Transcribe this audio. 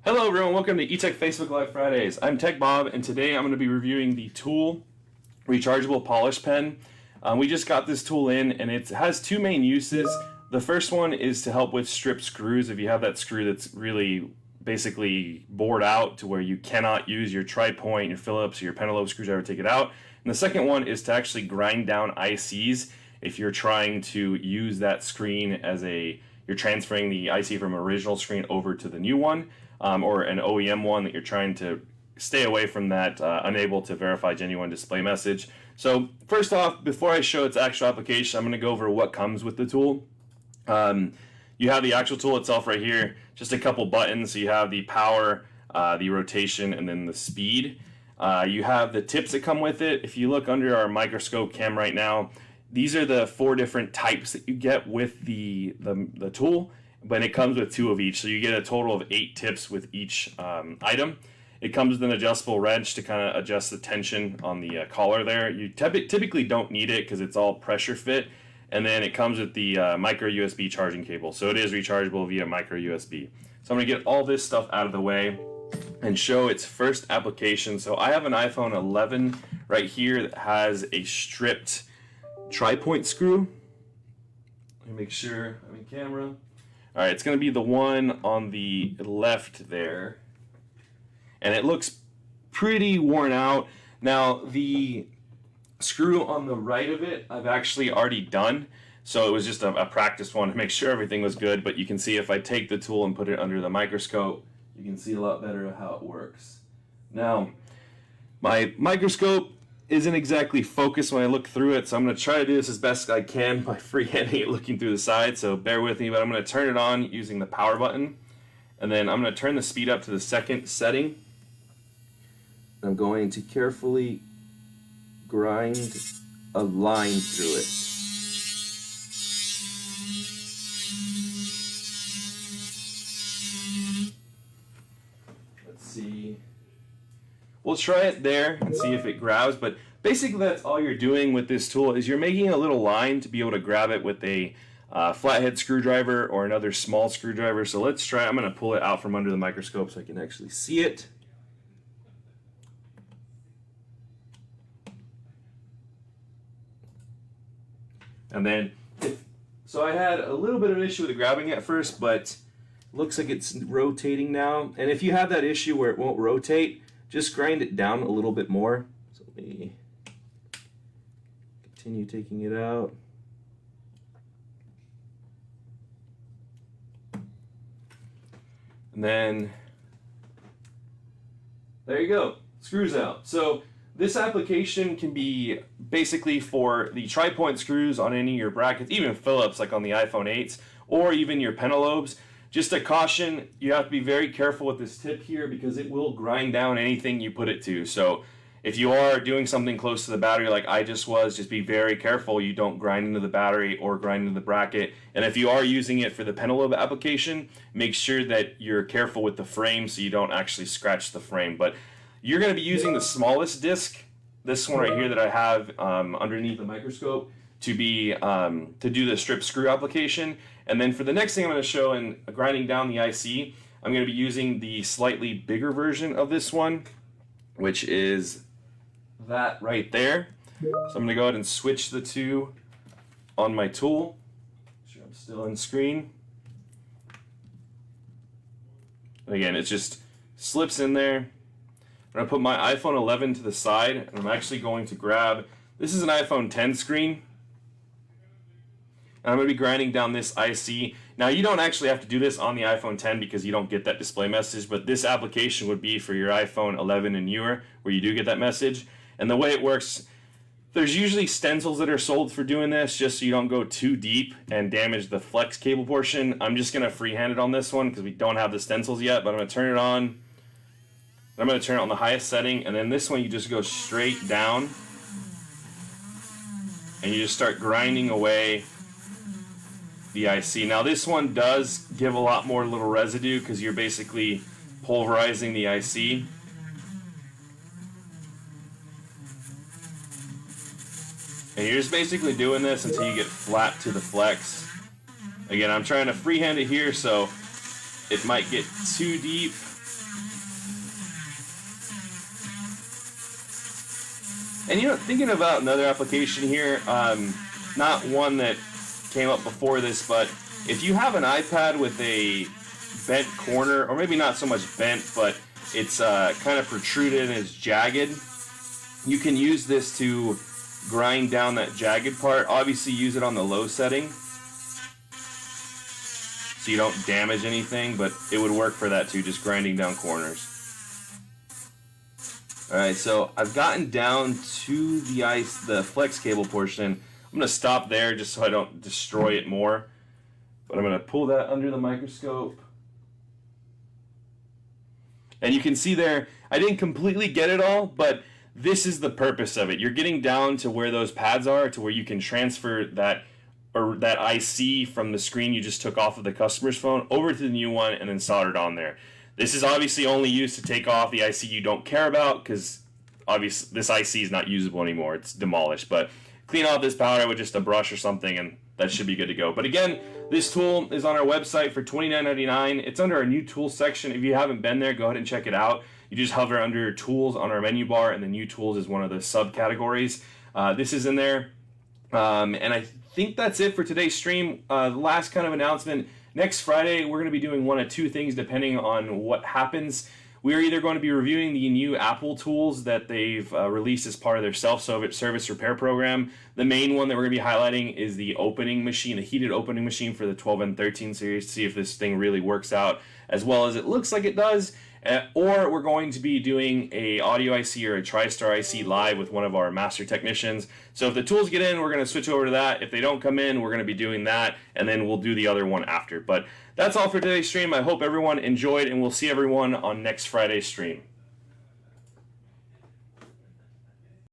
Hello everyone, welcome to eTech Facebook Live Fridays. I'm Tech Bob, and today I'm going to be reviewing the Tool Rechargeable Polish Pen. We just got this tool in, and it has two main uses. The first one is to help with strip screws if you have that screw that's really basically bored out to where you cannot use your tri-point, your Phillips, or your Penelope screwdriver to take it out. And the second one is to actually grind down ICs if you're trying to use that screen as you're transferring the IC from an original screen over to the new one. Or an OEM one that you're trying to stay away from that unable to verify genuine display message. So first off, before I show its actual application, I'm going to go over what comes with the tool. You have the actual tool itself right here, just a couple buttons. So you have the power, the rotation, and then the speed. You have the tips that come with it. If you look under our microscope cam right now, these are the 4 different types that you get with the tool. But it comes with 2 of each, so you get a total of 8 tips with each item. It comes with an adjustable wrench to kind of adjust the tension on the collar there. You typically don't need it because it's all pressure fit. And then it comes with the micro USB charging cable, so it is rechargeable via micro USB. So I'm going to get all this stuff out of the way and show its first application. So I have an iPhone 11 right here that has a stripped tri-point screw. Let me make sure I'm in camera. All right, it's going to be the one on the left there, and it looks pretty worn out. Now, the screw on the right of it, I've actually already done, so it was just a practice one to make sure everything was good, but you can see if I take the tool and put it under the microscope, you can see a lot better how it works. Now, my microscope isn't exactly focused when I look through it, so I'm going to try to do this as best I can by freehanding it looking through the side, so bear with me, but I'm going to turn it on using the power button, and then I'm going to turn the speed up to the second setting. I'm going to carefully grind a line through it. Let's see. We'll try it there and see if it grabs, but basically that's all you're doing with this tool is you're making a little line to be able to grab it with a flathead screwdriver or another small screwdriver. So let's try. I'm going to pull it out from under the microscope so I can actually see it. And then, so I had a little bit of an issue with grabbing at first, but looks like it's rotating now. And if you have that issue where it won't rotate, just grind it down a little bit more. So let me continue taking it out. And then, there you go, screws out. So this application can be basically for the tri-point screws on any of your brackets, even Phillips like on the iPhone 8s, or even your Penelopes. Just a caution, you have to be very careful with this tip here because it will grind down anything you put it to. So if you are doing something close to the battery like I just was, just be very careful you don't grind into the battery or grind into the bracket. And if you are using it for the Penelope application, make sure that you're careful with the frame so you don't actually scratch the frame. But you're going to be using the smallest disc, this one right here that I have underneath the microscope, to do the strip screw application. And then for the next thing I'm going to show in grinding down the IC, I'm going to be using the slightly bigger version of this one, which is that right there. So I'm going to go ahead and switch the two on my tool. Make sure I'm still on screen. And again, it just slips in there. I'm going to put my iPhone 11 to the side, and I'm actually going to grab, this is an iPhone 10 screen. I'm going to be grinding down this IC. Now, you don't actually have to do this on the iPhone 10 because you don't get that display message, but this application would be for your iPhone 11 and newer where you do get that message. And the way it works, there's usually stencils that are sold for doing this just so you don't go too deep and damage the flex cable portion. I'm just going to freehand it on this one because we don't have the stencils yet, but I'm going to turn it on. I'm going to turn it on the highest setting, and then this one you just go straight down and you just start grinding away the IC. Now this one does give a lot more little residue because you're basically pulverizing the IC. And you're just basically doing this until you get flat to the flex. Again, I'm trying to freehand it here, so it might get too deep. And thinking about another application here, not one that came up before this, but if you have an iPad with a bent corner, or maybe not so much bent, but it's kind of protruded and it's jagged, you can use this to grind down that jagged part. Obviously use it on the low setting so you don't damage anything, but it would work for that too, just grinding down corners. Alright, so I've gotten down to the flex cable portion. I'm going to stop there just so I don't destroy it more. But I'm going to pull that under the microscope. And you can see there, I didn't completely get it all, but this is the purpose of it. You're getting down to where those pads are, to where you can transfer that IC from the screen you just took off of the customer's phone over to the new one and then solder it on there. This is obviously only used to take off the IC you don't care about, because obviously this IC is not usable anymore. It's demolished. But clean off this powder with just a brush or something and that should be good to go. But again, this tool is on our website for $29.99. It's under our new tools section. If you haven't been there, go ahead and check it out. You just hover under tools on our menu bar, and the new tools is one of the subcategories. This is in there. And I think that's it for today's stream. The last kind of announcement, next Friday we're going to be doing one of two things depending on what happens. We are either going to be reviewing the new Apple tools that they've released as part of their self-service repair program. The main one that we're going to be highlighting is the opening machine, the heated opening machine for the 12 and 13 series, to see if this thing really works out as well as it looks like it does. Or we're going to be doing a audio IC or a TriStar IC live with one of our master technicians. So if the tools get in, we're going to switch over to that. If they don't come in, we're going to be doing that, and then we'll do the other one after. But that's all for today's stream. I hope everyone enjoyed, and we'll see everyone on next Friday's stream.